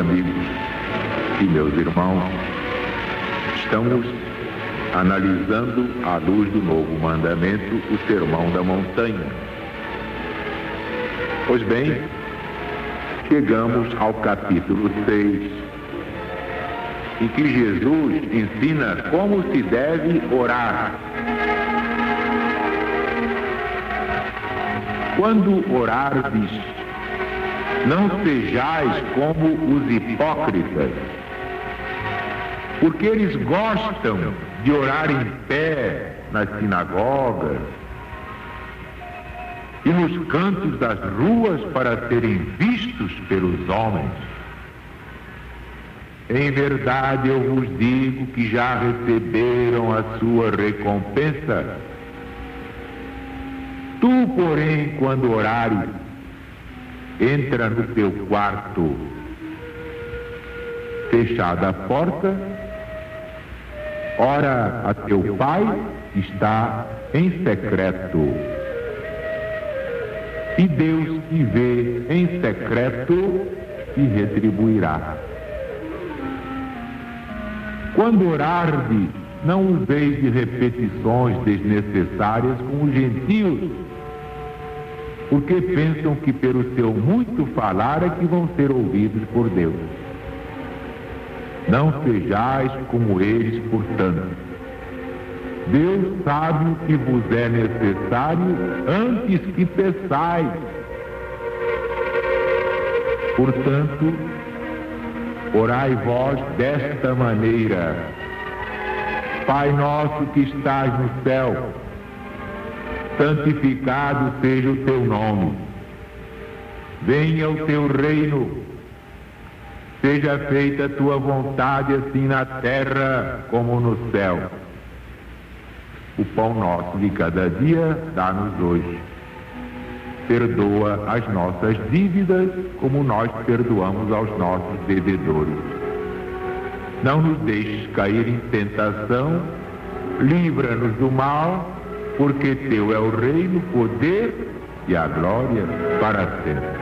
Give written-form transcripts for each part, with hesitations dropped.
amigos e meus irmãos, estamos analisando, à luz do novo mandamento, o Sermão da Montanha. Pois bem, chegamos ao capítulo 6, em que Jesus ensina como se deve orar. Quando orardes, não sejais como os hipócritas, porque eles gostam de orar em pé nas sinagogas e nos cantos das ruas para serem vistos pelos homens. Em verdade eu vos digo que já receberam a sua recompensa. Tu, porém, quando orares, entra no teu quarto, fechada a porta, ora a teu pai que está em secreto. E Deus que vê em secreto te retribuirá. Quando orardes, não useis de repetições desnecessárias como os gentios, porque pensam que pelo seu muito falar é que vão ser ouvidos por Deus. Não sejais como eles, portanto. Deus sabe o que vos é necessário antes que peçais. Portanto, orai vós desta maneira: Pai nosso que estás no céu, santificado seja o teu nome. Venha o teu reino. Seja feita a tua vontade, assim na terra como no céu. O pão nosso de cada dia dá-nos hoje. Perdoa as nossas dívidas, como nós perdoamos aos nossos devedores. Não nos deixes cair em tentação, livra-nos do mal, porque teu é o reino, o poder e a glória para sempre.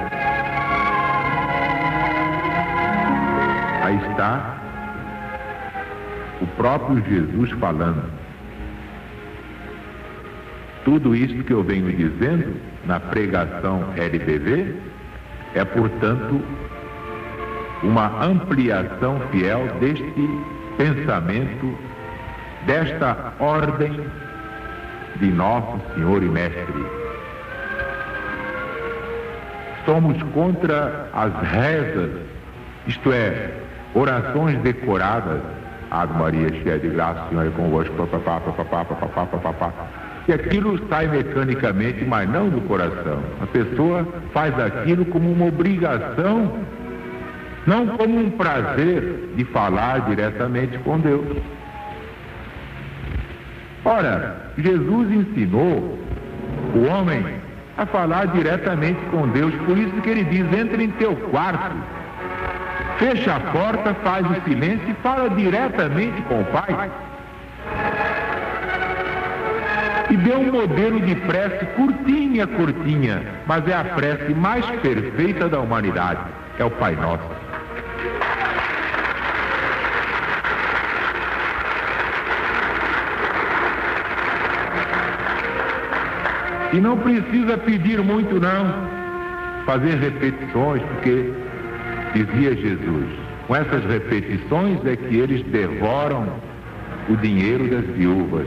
Aí está o próprio Jesus falando. Tudo isso que eu venho dizendo na pregação LBV é, portanto, uma ampliação fiel deste pensamento, desta ordem de nosso Senhor e Mestre. Somos contra as rezas, isto é, orações decoradas. Ave Maria, cheia de graça, o Senhor é convosco, papapá, papapá, papapá, papapá. E aquilo sai mecanicamente, mas não do coração. A pessoa faz aquilo como uma obrigação, não como um prazer de falar diretamente com Deus. Ora, Jesus ensinou o homem a falar diretamente com Deus, por isso que ele diz: entra em teu quarto, fecha a porta, faz o silêncio e fala diretamente com o Pai. E deu um modelo de prece curtinha, curtinha, mas é a prece mais perfeita da humanidade, é o Pai Nosso. E não precisa pedir muito não, fazer repetições, porque, dizia Jesus, com essas repetições é que eles devoram o dinheiro das viúvas,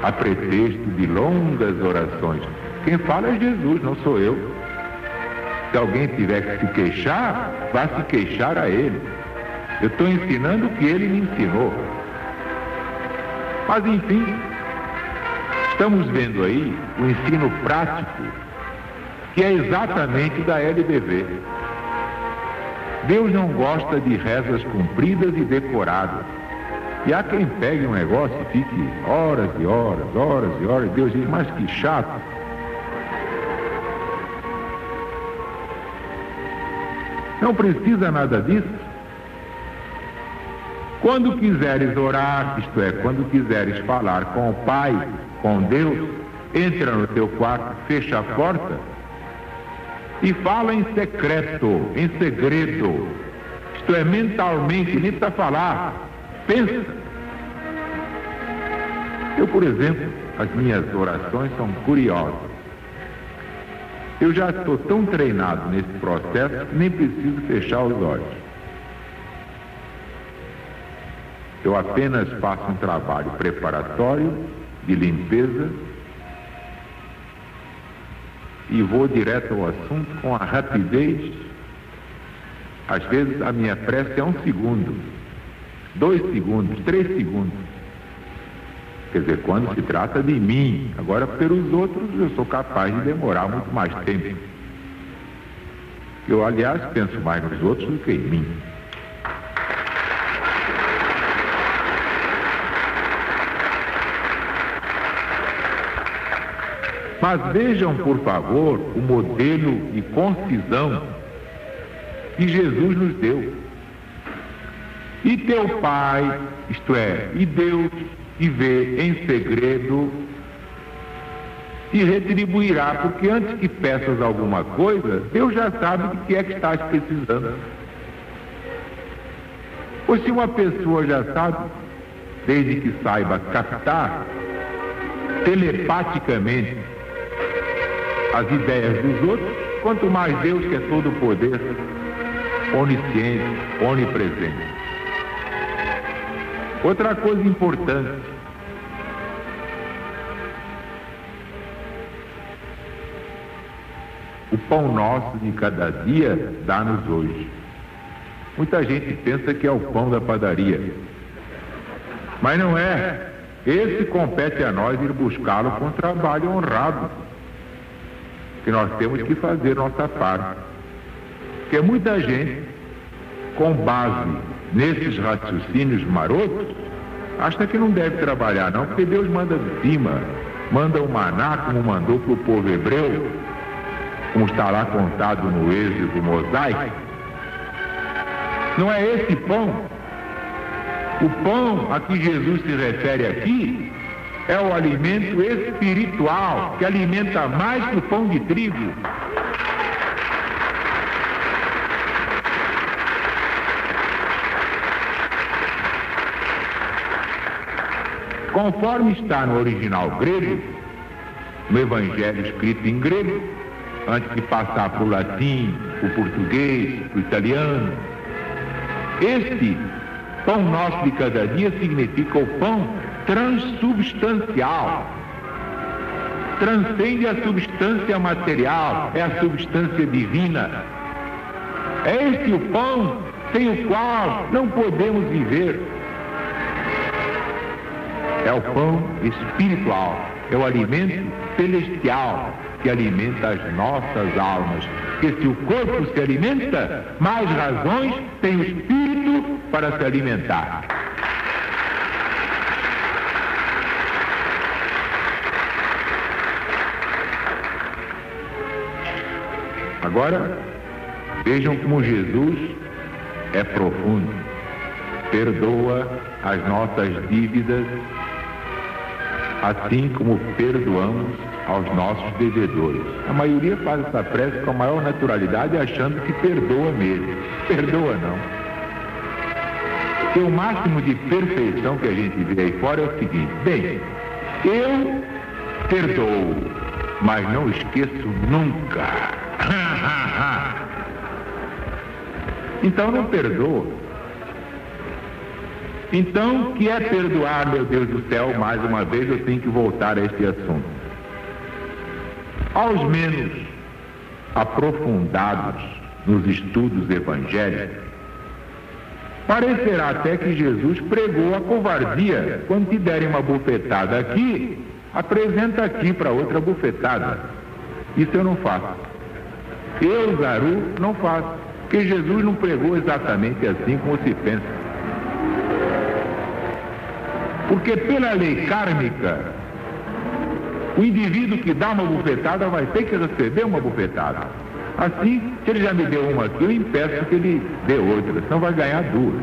a pretexto de longas orações. Quem fala é Jesus, não sou eu. Se alguém tiver que se queixar, vá se queixar a ele. Eu estou ensinando o que ele me ensinou. Mas enfim, estamos vendo aí o ensino prático, que é exatamente da LBV. Deus não gosta de rezas compridas e decoradas. E há quem pegue um negócio e fique horas e horas, horas e horas. Deus diz: mas que chato. Não precisa nada disso. Quando quiseres orar, isto é, quando quiseres falar com o Pai, com Deus, entra no teu quarto, fecha a porta e fala em secreto, em segredo. Isto é, mentalmente, nem precisa falar, pensa. Eu, por exemplo, as minhas orações são curiosas. Eu já estou tão treinado nesse processo que nem preciso fechar os olhos. Eu apenas faço um trabalho preparatório, de limpeza, e vou direto ao assunto com a rapidez. Às vezes a minha prece é 1 segundo, 2 segundos, 3 segundos. Quer dizer, quando se trata de mim. Agora, pelos outros, eu sou capaz de demorar muito mais tempo. Eu, aliás, penso mais nos outros do que em mim. Mas vejam, por favor, o modelo de concisão que Jesus nos deu. E teu Pai, isto é, e Deus, que vê em segredo, te retribuirá, porque antes que peças alguma coisa, Deus já sabe de que é que estás precisando. Pois se uma pessoa já sabe, desde que saiba captar telepaticamente as ideias dos outros, quanto mais Deus, que é todo o poder, onisciente, onipresente. Outra coisa importante: o pão nosso de cada dia dá-nos hoje. Muita gente pensa que é o pão da padaria, mas não é. Esse compete a nós ir buscá-lo com trabalho honrado, que nós temos que fazer nossa parte. Porque muita gente, com base nesses raciocínios marotos, acha que não deve trabalhar não, porque Deus manda de cima, manda o maná como mandou para o povo hebreu, como está lá contado no Êxodo mosaico. Não é esse pão. O pão a que Jesus se refere aqui é o alimento espiritual, que alimenta mais que o pão de trigo. Conforme está no original grego, no Evangelho escrito em grego, antes de passar para o latim, para o português, para o italiano, este pão nosso de cada dia significa o pão transubstancial. Transcende a substância material, é a substância divina. É este o pão sem o qual não podemos viver. É o pão espiritual, é o alimento celestial que alimenta as nossas almas. Porque se o corpo se alimenta, mais razões tem o espírito para se alimentar. Agora, vejam como Jesus é profundo. Perdoa as nossas dívidas, assim como perdoamos aos nossos devedores. A maioria faz essa prece com a maior naturalidade, achando que perdoa mesmo. Perdoa não. Porque o máximo de perfeição que a gente vê aí fora é o seguinte: bem, eu perdoo, mas não esqueço nunca. Então não perdoa. Então, o que é perdoar, meu Deus do céu? Mais uma vez eu tenho que voltar a este assunto. Aos menos aprofundados nos estudos evangélicos, parecerá até que Jesus pregou a covardia. Quando te derem uma bufetada aqui, apresenta aqui para outra bufetada. Isso eu não faço. Eu, Zaru, não faço. Porque Jesus não pregou exatamente assim como se pensa. Porque pela lei kármica, o indivíduo que dá uma bufetada vai ter que receber uma bufetada. Assim, se ele já me deu uma aqui, eu impeço que ele dê outra, senão vai ganhar duas.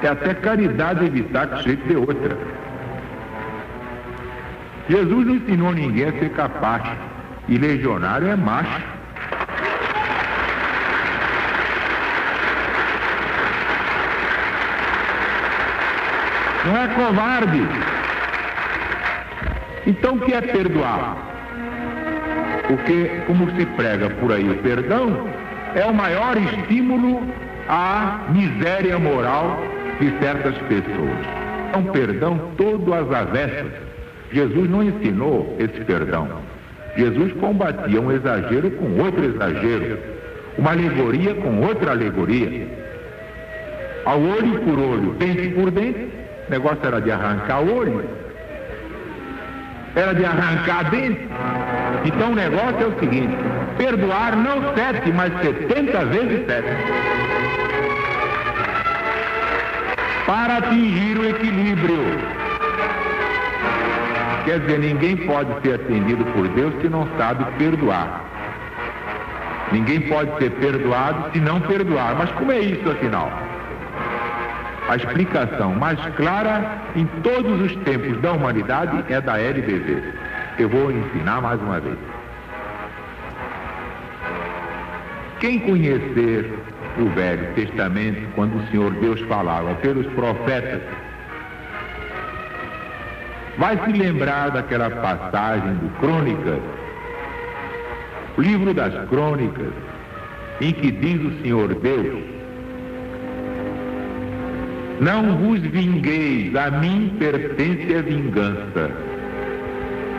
É até caridade evitar que o sujeito dê outra. Jesus não ensinou ninguém a ser capaz, e legionário é macho. Não é covarde. Então o que é perdoar? Porque, como se prega por aí, o perdão é o maior estímulo à miséria moral de certas pessoas. É um perdão todo às avessas. Jesus não ensinou esse perdão. Jesus combatia um exagero com outro exagero, uma alegoria com outra alegoria. Ao olho por olho, dente por dente. O negócio era de arrancar o olho, era de arrancar dente. Então o negócio é o seguinte: perdoar não 7, mas 70 vezes 7. Para atingir o equilíbrio. Quer dizer, ninguém pode ser atendido por Deus se não sabe perdoar. Ninguém pode ser perdoado se não perdoar. Mas como é isso, afinal? A explicação mais clara em todos os tempos da humanidade é da LBV. Eu vou ensinar mais uma vez. Quem conhecer o Velho Testamento, quando o Senhor Deus falava pelos profetas, vai se lembrar daquela passagem do Crônicas, o livro das Crônicas, em que diz o Senhor Deus: não vos vingueis, a mim pertence a vingança.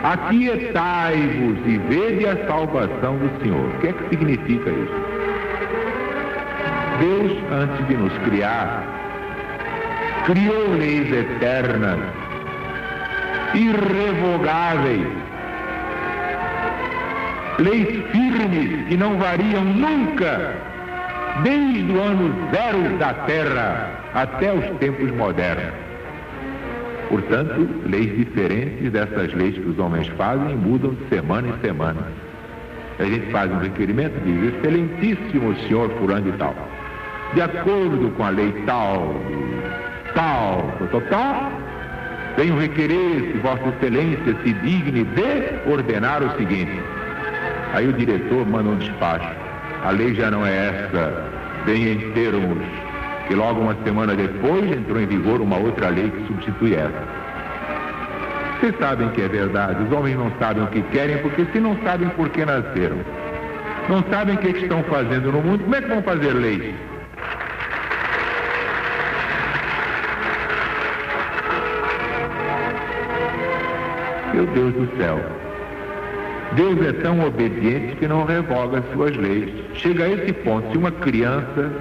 Aquietai-vos e vede a salvação do Senhor. O que é que significa isso? Deus, antes de nos criar, criou leis eternas, irrevogáveis, leis firmes que não variam nunca, desde o ano zero da Terra até os tempos modernos. Portanto, leis diferentes dessas leis que os homens fazem mudam de semana em semana. A gente faz um requerimento, diz: excelentíssimo senhor fulano de tal, de acordo com a lei tal, venho requerer se vossa excelência se digne de ordenar o seguinte. Aí o diretor manda um despacho: a lei já não é essa, vem em termos, que logo uma semana depois entrou em vigor uma outra lei que substitui essa. Vocês sabem que é verdade, os homens não sabem o que querem, porque se não sabem por que nasceram, não sabem o que estão fazendo no mundo, como é que vão fazer leis? Meu Deus do céu, Deus é tão obediente que não revoga as suas leis. Chega a esse ponto: se uma criança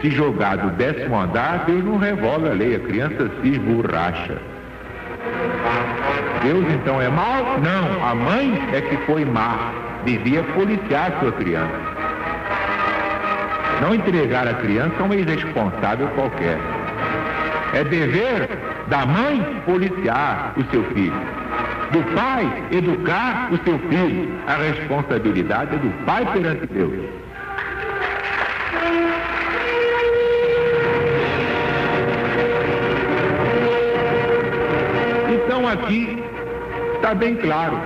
se jogar do 10º andar, Deus não revoga a lei, a criança se esborracha. Deus então é mau? Não, a mãe é que foi má, devia policiar sua criança. Não entregar a criança a um irresponsável qualquer. É dever da mãe policiar o seu filho, do pai educar o seu filho. A responsabilidade é do pai perante Deus. Então aqui está bem claro,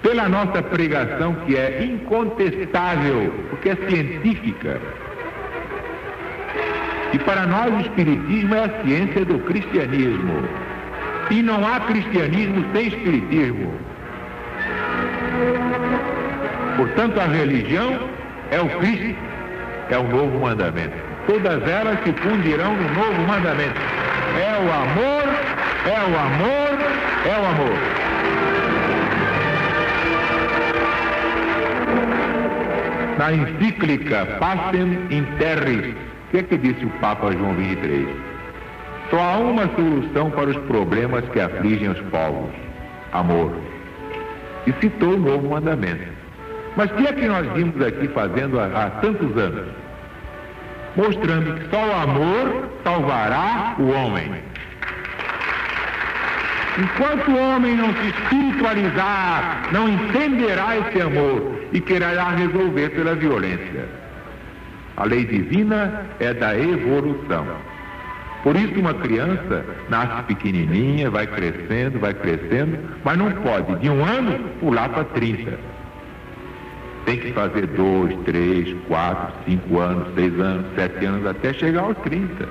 pela nossa pregação, que é incontestável, porque é científica. E para nós o Espiritismo é a ciência do cristianismo. E não há cristianismo sem Espiritismo. Portanto, a religião é o Cristo, é o novo mandamento. Todas elas se fundirão no novo mandamento. É o amor, é o amor, é o amor. Na encíclica Pacem in Terris, o que é que disse o Papa João XXIII? Só há uma solução para os problemas que afligem os povos: amor. E citou o novo mandamento. Mas o que é que nós vimos aqui fazendo há tantos anos? Mostrando que só o amor salvará o homem. Enquanto o homem não se espiritualizar, não entenderá esse amor e quererá resolver pela violência. A lei divina é da evolução. Por isso uma criança nasce pequenininha, vai crescendo, mas não pode de 1 ano pular para 30. Tem que fazer 2, 3, 4, 5 anos, 6 anos, 7 anos, até chegar aos 30.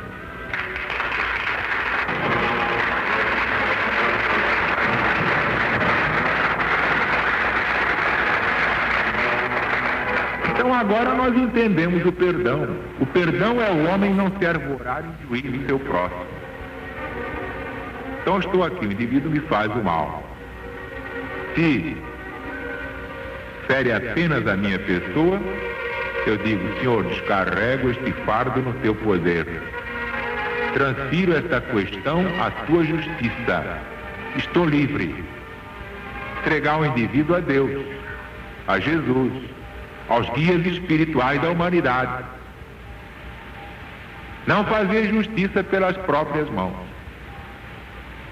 Então agora nós entendemos o perdão. O perdão é o homem não se arvorar em juízo do seu próximo. Então eu estou aqui, o indivíduo me faz o mal. Se fere apenas a minha pessoa, eu digo: Senhor, descarrego este fardo no teu poder. Transfiro esta questão à tua justiça. Estou livre. Entregar o indivíduo a Deus, a Jesus, aos guias espirituais da humanidade. Não fazer justiça pelas próprias mãos.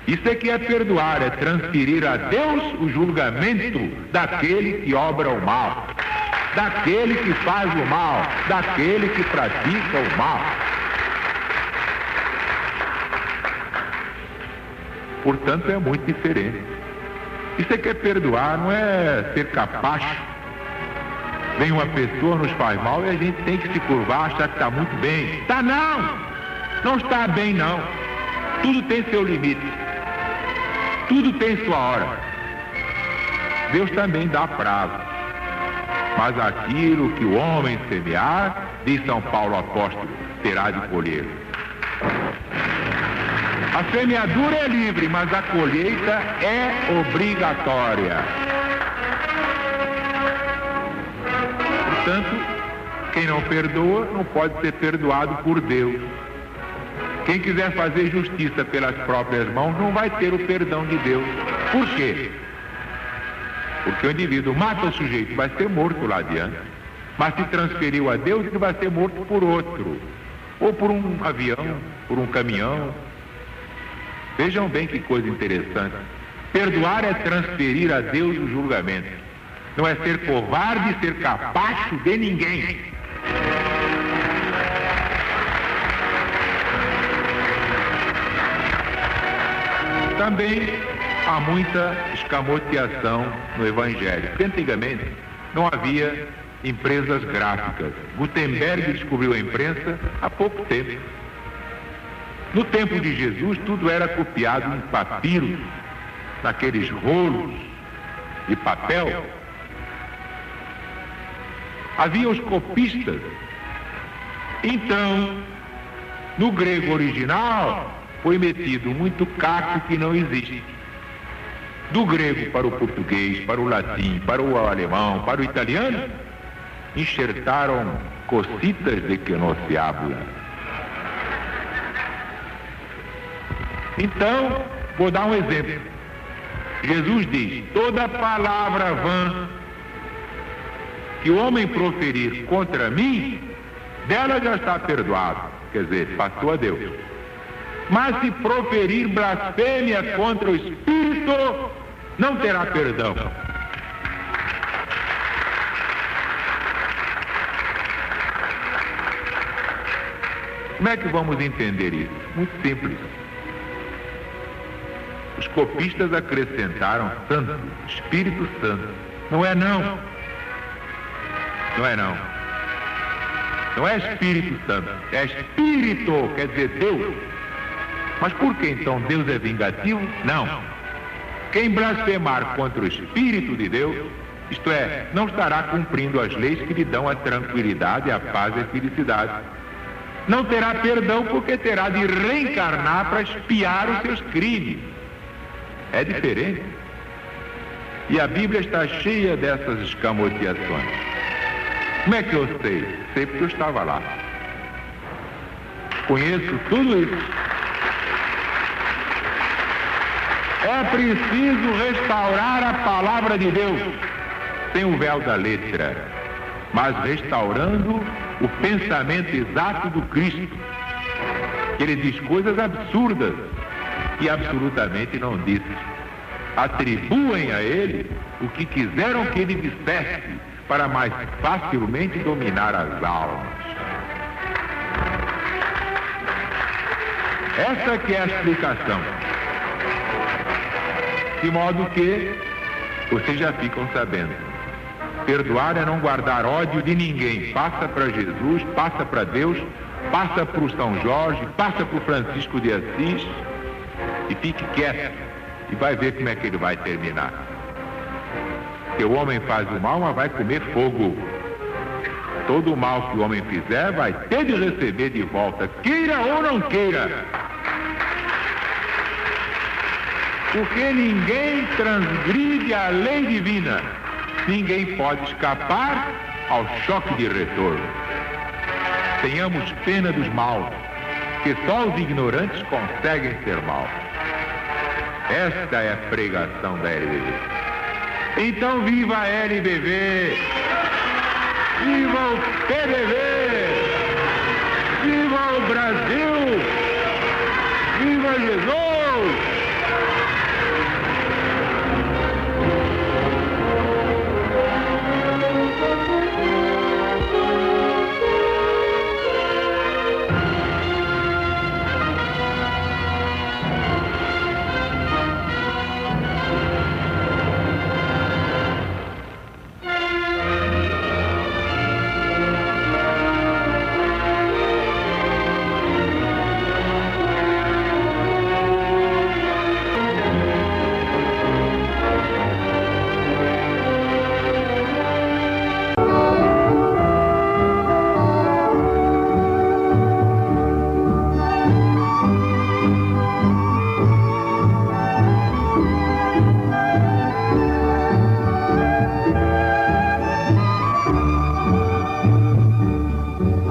Isso é que é perdoar, é transferir a Deus o julgamento daquele que obra o mal, daquele que faz o mal, daquele que pratica o mal. Portanto, é muito diferente. Isso é que é perdoar, não é ser capacho. Vem uma pessoa, nos faz mal e a gente tem que se curvar, achar que está muito bem. Está não! Não está bem não. Tudo tem seu limite. Tudo tem sua hora. Deus também dá prazo. Mas aquilo que o homem semear, diz São Paulo apóstolo, terá de colher. A semeadura é livre, mas a colheita é obrigatória. Portanto, quem não perdoa não pode ser perdoado por Deus. Quem quiser fazer justiça pelas próprias mãos não vai ter o perdão de Deus. Por quê? Porque o indivíduo mata o sujeito, vai ser morto lá adiante. Mas se transferiu a Deus, ele vai ser morto por outro. Ou por um avião, por um caminhão. Vejam bem que coisa interessante. Perdoar é transferir a Deus o julgamento. Não é ser covarde, ser capacho de ninguém. Também há muita escamoteação no Evangelho. Porque antigamente não havia empresas gráficas. Gutenberg descobriu a imprensa há pouco tempo. No tempo de Jesus, tudo era copiado em papiros, naqueles rolos de papel. Havia os copistas. Então, no grego original, foi metido muito caco que não existe. Do grego para o português, para o latim, para o alemão, para o italiano, enxertaram cositas de que não se habla. Então, vou dar um exemplo. Jesus diz: toda palavra vã que o homem proferir contra mim, dela já está perdoado. Quer dizer, passou a Deus. Mas se proferir blasfêmia contra o Espírito, não terá perdão. Como é que vamos entender isso? Muito simples. Os copistas acrescentaram Santo, Espírito Santo. Não é não. Não é não. Não é Espírito Santo, é Espírito, quer dizer Deus. Mas por que então Deus é vingativo? Não. Quem blasfemar contra o Espírito de Deus, isto é, não estará cumprindo as leis que lhe dão a tranquilidade, a paz e a felicidade. Não terá perdão porque terá de reencarnar para expiar os seus crimes. É diferente. E a Bíblia está cheia dessas escamoteações. Como é que eu sei? Sei porque eu estava lá. Conheço tudo isso. É preciso restaurar a palavra de Deus, sem o véu da letra, mas restaurando o pensamento exato do Cristo. Ele diz coisas absurdas e absolutamente não disse. Atribuem a ele o que quiseram que ele dissesse para mais facilmente dominar as almas. Essa que é a explicação. De modo que vocês já ficam sabendo. Perdoar é não guardar ódio de ninguém. Passa para Jesus, passa para Deus, passa para o São Jorge, passa para o Francisco de Assis e fique quieto e vai ver como é que ele vai terminar. Porque o homem faz o mal, mas vai comer fogo. Todo o mal que o homem fizer vai ter de receber de volta, queira ou não queira. Porque ninguém transgride a lei divina. Ninguém pode escapar ao choque de retorno. Tenhamos pena dos maus, que só os ignorantes conseguem ser maus. Esta é a pregação da LBV. Então viva a LBV! Viva o PDV! Viva o Brasil! Viva Jesus!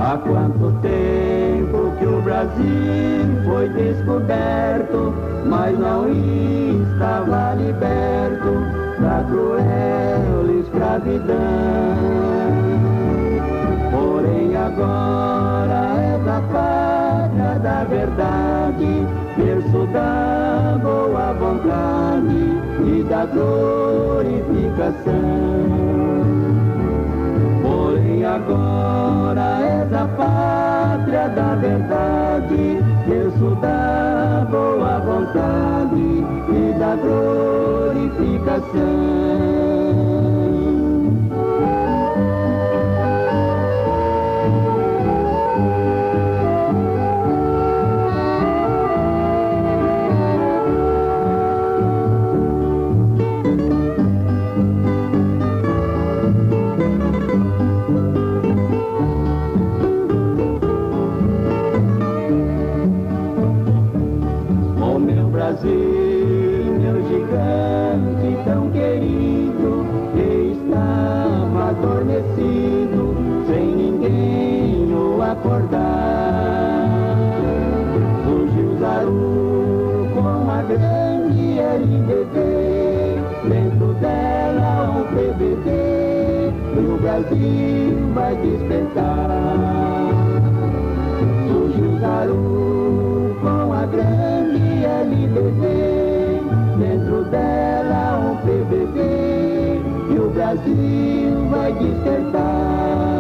Há quanto tempo que o Brasil foi descoberto, mas não estava liberto da cruel escravidão. Porém agora é da pátria da verdade, berço da boa vontade e da glorificação. Porém agora é da pátria da verdade, berço da boa vontade e da glorificação. Brasil, meu gigante tão querido, que estava adormecido, sem ninguém o acordar. Surgiu Zaru com a grande LBV, dentro dela um PBD, e o Brasil vai despertar. Surgiu Zaru com a grande LBV, dentro dela um PBB, e o Brasil vai despertar.